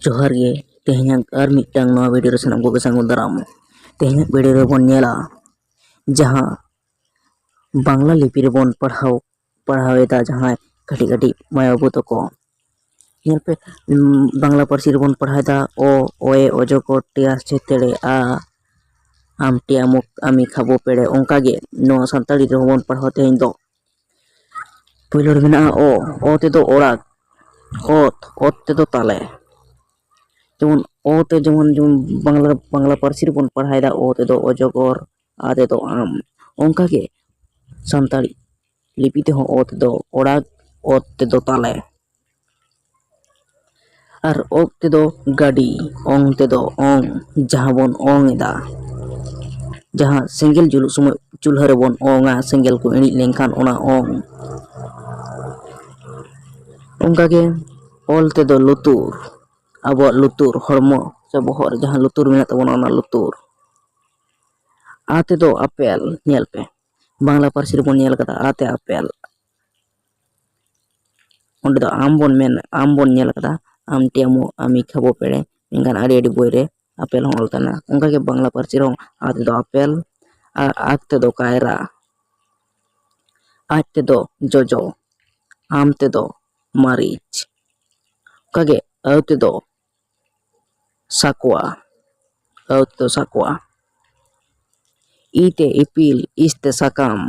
जोहार गे तेहኛग और मिटटांग नवा वीडियो रे सानाम को सांगुल दाराम तेहኛग वीडियो रे बोन नेला जहां बांग्ला लिपि रे बोन पढ़ावेदा जहां कटी कटी माय बाबू तको नेल पे बांग्ला पार्सी रे बोन पढ़ाएदा ओ ओए ओजो टिया छेतेड़े आ आम टिया मुक आमी खाबो पेड़े ओंका गे नवा सानताड़ी रे बोन पढ़ाव तेहñ दो पहले रे मेना ओ ते दो ओड़ाग ओत ते दो ताले जेमन ओ ते जेमन बांग्ला पार्सी रे बोन पढ़ाएदा ओ ते दो अजगर आ ते दो आम ओंका गे सानताड़ी लिपि ते हो ओ ते दो ओड़ाग ओत ते दो ताले और ओक ते दो गाड़ी ओंग ते दो ओंग जहां बोन ओंग एदा जहां सेंगल जुलु समय चूल्हा रे बोन ओंगा सेंगल को इणी लेंखान ओना ओंग ओंका गे ओल ते दो लुतुर अब लुतुर हड़मो से बहर जहां लुतुर मेना तबोना ओना लुतुर आते दो आपेल नेल पे बांग्ला पार्सी रे बोन नेल कदा आते आपेल ओंडे दो आम बोन नेल कदा आम टियामो आमी खाबो पेड़े मेंगान आड़ी आड़ी बोय रे आपेल होल तना ओंका गे बांग्ला पार्सी रे आते दो आपेल और आते दो कायरा आते दो जोजो आम ते दो मारीच ओंका गे आते दो साकवा आते दो साकवा ईते इपिल इस्ते साकाम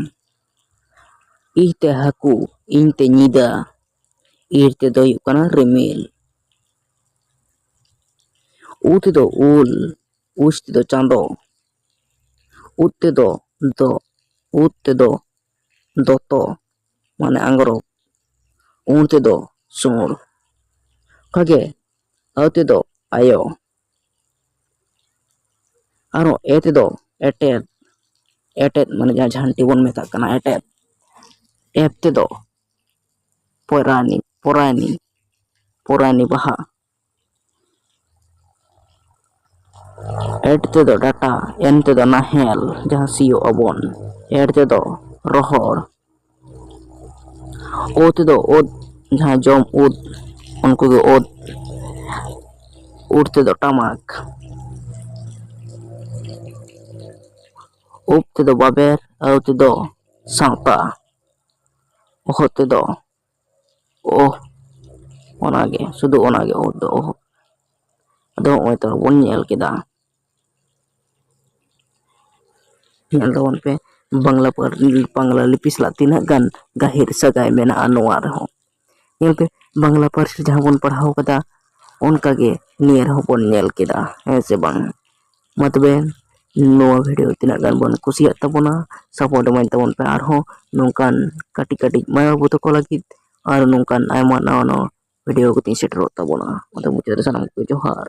ईते हाकू इनते नीदा ईरते दो युकाना रिमिल उते दो उल उस्ते दो चांदो उते दो दोतो माने आंग्रो उनते दो सुर कागे आते दो आयो आरो एते दो एटेद माने जहां झांटी बोन मेता कना एटेद एते दो पोरानी बाहा एट ते दो डाटा एन ते दो नाहेल जहां सियो अबोन एट ते दो रोहड़ ओ ते दो ओद जहां जम उद उनको गे ओद उड़ते दो टमाक उप ते दो बाबेर आउ ते दो सावता ओह ते दो ओह ओनागे सुदु ओनागे ओह दो ओह अदो ओय तो बोन नेल केदा नेल दोन पे बांग्ला लिपि सला तिना गान गाहिर सगाय मेना नोआ रहो नेल पे बांग्ला पार्सी जहां बोन पढ़ाव कदा उनका गे नियर हो बोन नेल केदा ऐसे बांग मतबे नोआ वीडियो तिना गान बोन कुसिया तबोना सपोर्ट माइन तबोन पे आर हो नोंकान काटी काटी माय बाबू तको लागिद और नोंकान आयमा नावा वीडियो को तीन सेटर तबोना मतलब मुझे सानाम को जोहार।